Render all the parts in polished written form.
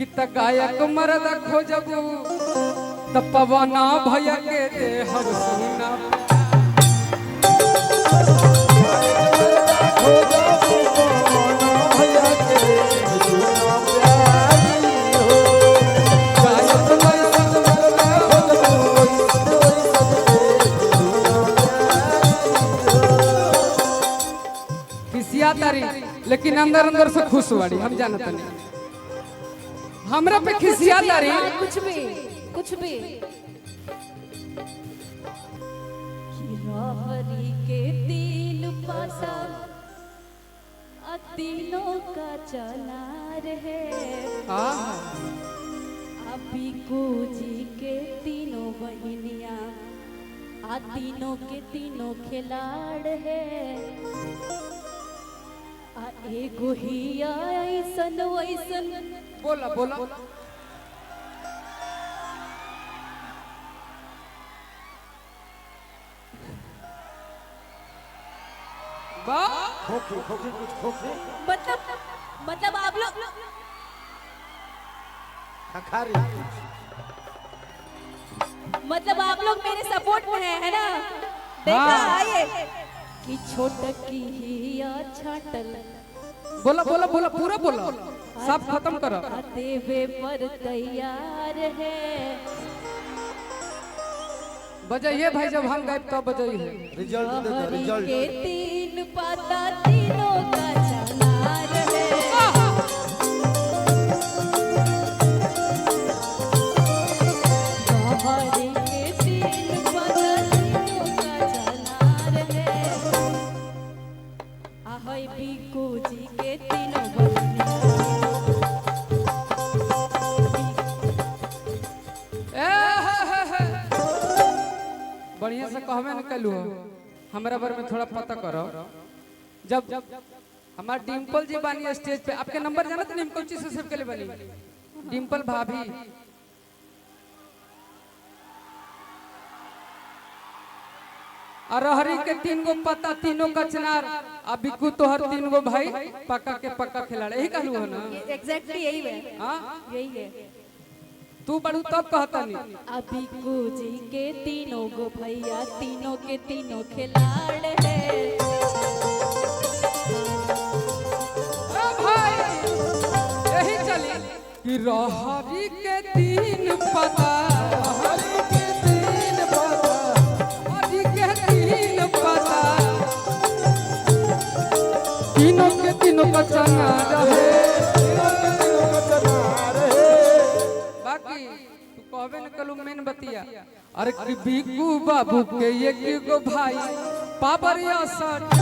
कित गायक मरद खोजबू त पवना भैया के दे हम सुना किसिया तारी लेकिन अंदर अंदर से खुश बाड़ी हम जानत नहीं हमरा पे खिसिया तारी कुछ भी रावरी के तीन पासा तीनों का चला रहे अभी जी के तीनों बहनिया तीनों के तीनों खिलाड़ है एगो ही ऐसन वैसन बोला बोला मतलब आप लोग मतलब आप लोग मेरे सपोर्ट में है ना। देखा आइए कि छोटकी ही छाटल बोला बोला बोला पूरा बोला सब खत्म करो देवे पर तैयार है बजाइए भाई जब हम गायब तब बजाइए रिजल्ट के तीन पाता तीनों का चनार है हरी के तीन पाता तीनों का चनार है ahoy बिकू जी के तीनों बढ़िया से कहवे न कलू हमरा बारे में थोड़ा पता करो जब हमार डिम्पल जी बानी स्टेज पे आपके नंबर जाना तो डिम्पल जी से सेव के लिए बनी डिम्पल भाभी अरहरी के तीन गो पता तीनों का चनार अब बिकू तो हर तीन गो भाई पक्का के पक्का खिलाड़ी यही कहलू है ना एग्जैक्टली यही है यही है तू बड़ू तब कहता नहीं अभी जी के तीनों गो भैया तीनों के तीनों खिलाड़ है भाई यही चली कि रहरी के तीन पता हरी के तीन पता हरी के तीन पता तीनों के तीनों का चना रहे कहबे न कलू मेन बतिया अरे कि बिकू बाबू के एक गो भाई पाबरिया सट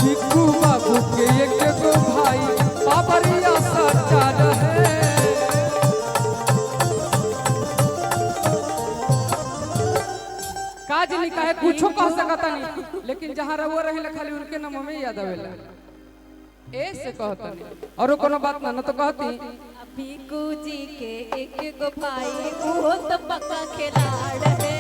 बिकू बाबू के एक गो भाई पाबरिया सट रहे काज नहीं कहे कुछो कह सकता नहीं लेकिन जहां रहो रहे खाली उनके नाम में याद आवेला ऐसे कहता नहीं और कोनो बात ना तो कहती बिकू जी के एक गो भाई वो तो पक्का खिलाड़ है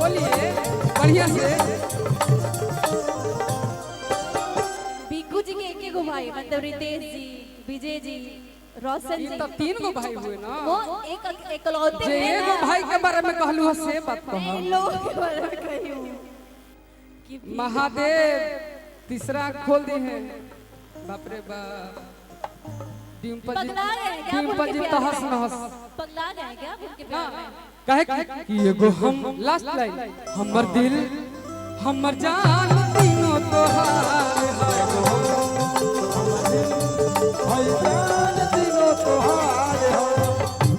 बोलिए बढ़िया से बिकू जी के एक गो भाई मतलब रितेश जी विजय जी रोशन जी तो तीन गो भाई हुए ना वो एक एकलौते जे एगो भाई के बारे में कहलू से बात कह लोग के बारे में कहियो कि महादेव तीसरा खोल दी है बाप रे बाप डिम्पल जी तो हंस न हंस पगला गए क्या उनके प्यार में कहे कि एगो हम लास्ट लाइन हमर दिल हमर जान तीनों तोहार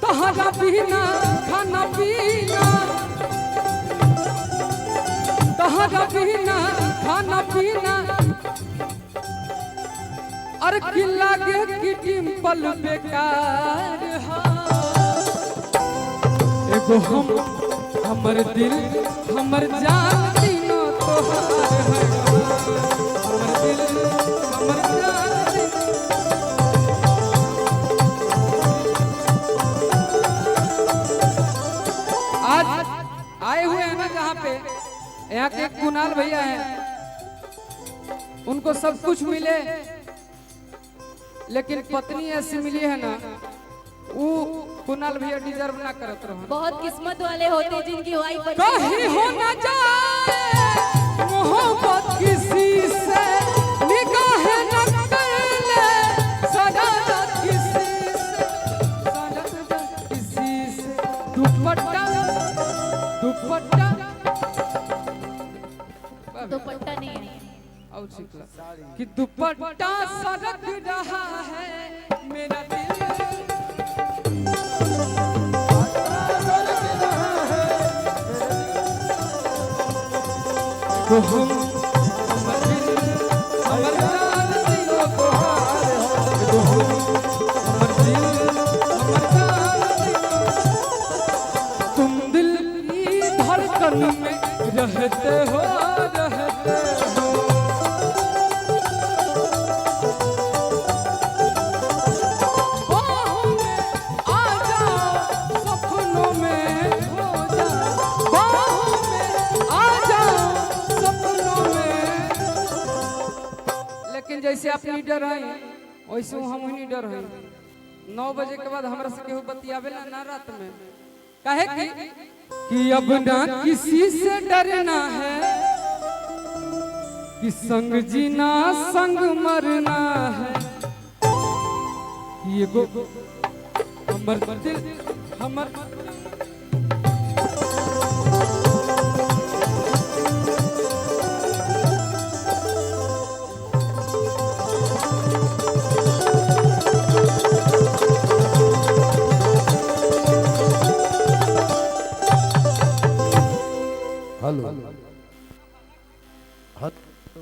तोहरा बिना खाना पीना तोहरा बिना खाना पीना अरे कि लागे कि डिम्पल बेकार एगो हम हमर दिल हमर जान तीनों तोहार है हमर दिल हमर जान आए हुए हैं ना जहाँ पे, यहाँ के कुणाल भैया हैं, उनको सब कुछ मिले लेकिन पत्नी ऐसी मिली है ना, वो कुणाल भैया डिजर्व ना करत रहो। बहुत किस्मत वाले होते हैं जिनकी वाइफ कहीं हो ना जाए मोहब्बत किसी से, निगाहें न कर ले सजाद किसी से, सजाद किसी से। दुपट्टा दुपट्टा दुपट्टा नहीं है और सिखला कि दुपट्टा सरक रहा है मेरा दिल, तो हम हमर जान दिलो को हार हो, तो हम हमर दिल हमर जान दिलो, तुम दिल की धड़कन में रहते हो रहते हो। बाहों में आ जाओ सपनों में खो जाओ, बाहों में आ जाओ सपनों में। लेकिन जैसे आप लीडर हैं वैसे हम ही लीडर हैं। 9 बजे के बाद हमरा से केहू बतियावेला ना रात में, काहे कि अब ना किसी से डरना है, कि संग जीना संग मरना है, कि एगो हमर दिल हमर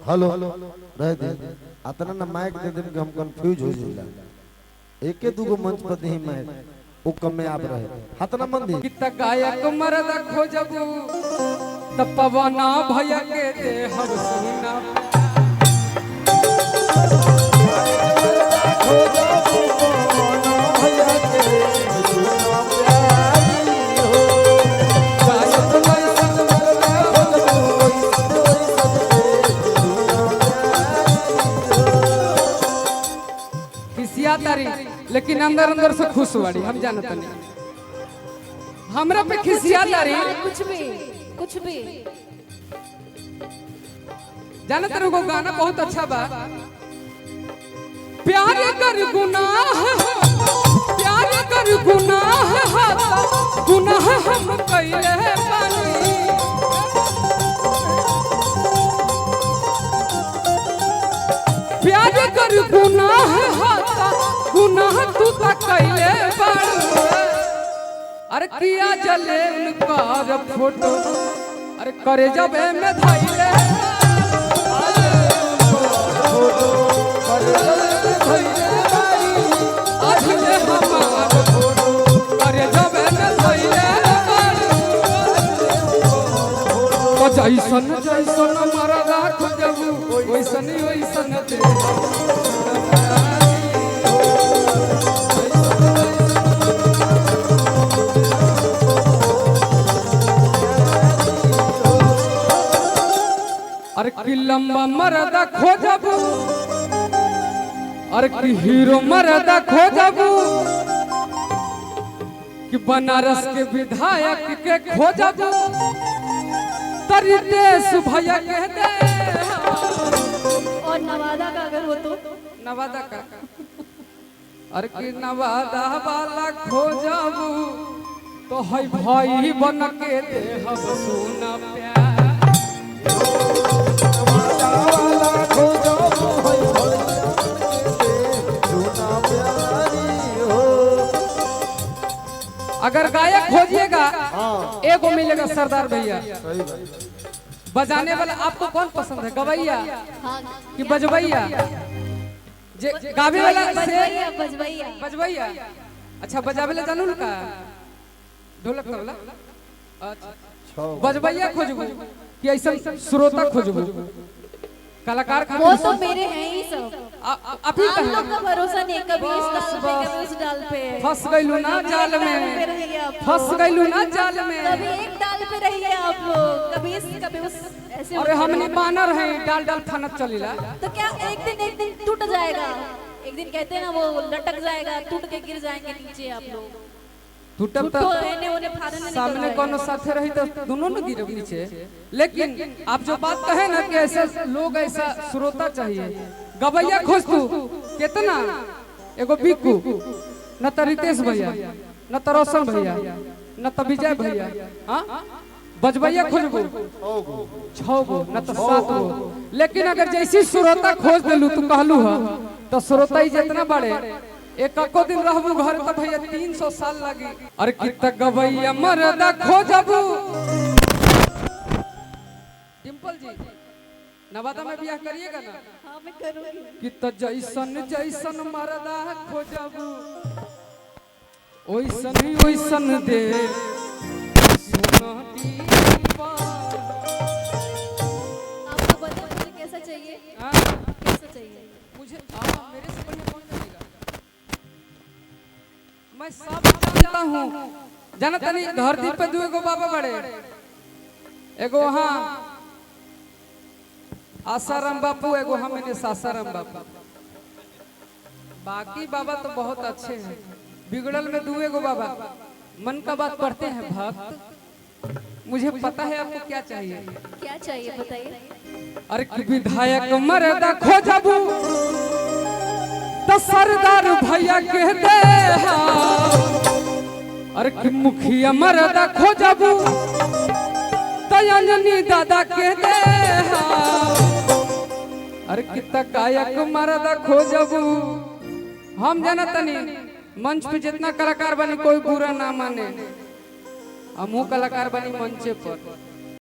हेलो रह दे अतना ना माइक दे दे कि हम कंफ्यूज हो जाला। एके दूगो मंच पर दे माइक ओ कम में आप रहे हतना मन दी कित गायक मर्द खोजबू तब पवना भैया के दे हम सुना तारी, लेकिन अंदर अंदर से खुश बाड़ी। हम जानत नहीं हमरा पे खिसिया तारी, कुछ भी जानत रहो। गाना बहुत अच्छा बा, प्यार कर गुनाह, प्यार कर गुनाह, गुनाह हम कइले बानी, प्यार कर गुनाह, गुनाह तू ता कइले बानी। अरे किया जले उनकार फोटो, अरे करे जब में धइले फोटो, करे जब में धइले बारी, आज ले हमार फोटो, करे जब में धइले बारी। तो जैसन जैसन मरदा खोजबू वैसन वैसन दे। अरे कि लंबा मर्दा खोजबू, अरे कि हीरो मर्दा खोजबू, कि बनारस के विधायक के खोजबू, तरी देश भैया कह दे। और नवादा का अगर हो तो नवादा का, अरे कि नवादा वाला खोजबू तो है भाई बन के दे हम सोना प्यार। अगर गायक खोजिएगा एगो मिलेगा सरदार भैया। बजाने वाला आपको कौन पसंद है, गवैया कि बजवैया? गावे वाला बजवैया बजवैया। अच्छा बजावे ला जानू का ढोलक तबला, अच्छा बजवैया खोजबू कि ऐसा श्रोता खोजबू? कलाकार वो तो मेरे हैं ही सब। अभी हम लोग का भरोसा नहीं, कभी इस डाल पे कभी उस डाल पे। फंस गइलू ना जाल में, फंस गइलू ना जाल में। कभी एक डाल डाल पे रहिए आप लोग, कभी इस कभी उस ऐसे अरे होते हमने रहिए। बानर हैं, डाल डाल फनत चलीला। तो क्या एक दिन टूट जाएगा, एक दिन कहते हैं ना वो लटक जाएगा, टूट के गिर जाएंगे नीचे आप लोग। टूटब तो तो एने ओने फाड़ने निकल सामने जाएगा। कोनो साथे रही तो दोनों न गिरब नीचे। लेकिन आप जो बात कहे ना कि ऐसा लोग, ऐसा श्रोता चाहिए। गवैया खोज तू कितना, एगो बिक्कू, न तो रितेश भैया, न तो रोशन भैया, न तो विजय भैया, हाँ बजबैया खोजबू 6 गो न तो 7 गो। लेकिन अगर जैसी श्रोता खोज दिलू तू कहलू हा, तो श्रोता ही जितना बड़े एक दिन रहबू घर तो भैया 300 साल लगी। अरे कितना गवैया मरदा खोजबू। डिम्पल जी नवादा में बियाह करिएगा ना? हाँ मैं करूँगी। कितना जैसन जैसन मरदा खोजबू, ओइसन ही ओइसन दे सोना दीपा। आपको बताओ मुझे कैसा चाहिए, हाँ? कैसा चाहिए? मुझे मेरे से बढ़िया कौन जानेगा? मैं सब जानता हूँ। जाना तनी धरती पे 2 गो बाबा बड़े, एगो वहाँ आसाराम बापू, एगो हम इन्हें सासाराम बापू। बाकी बाबा तो बहुत अच्छे हैं। बिगड़ल में 2 गो बाबा मन का बात पढ़ते हैं भक्त। मुझे पता है आपको क्या चाहिए। क्या चाहिए बताइए। अरे कि विधायक मरदा खोजबू तो सरदार भैया कह दे। अरे कि मुखिया मरदा खोजबू तो अंजनी दादा कह दे। अरे कितना गायक मरदा खोजबू। हम जाना तनी मंच पे जितना कलाकार बनी कोई बुरा ना माने, हमहू कलाकार बनी मंचे पर।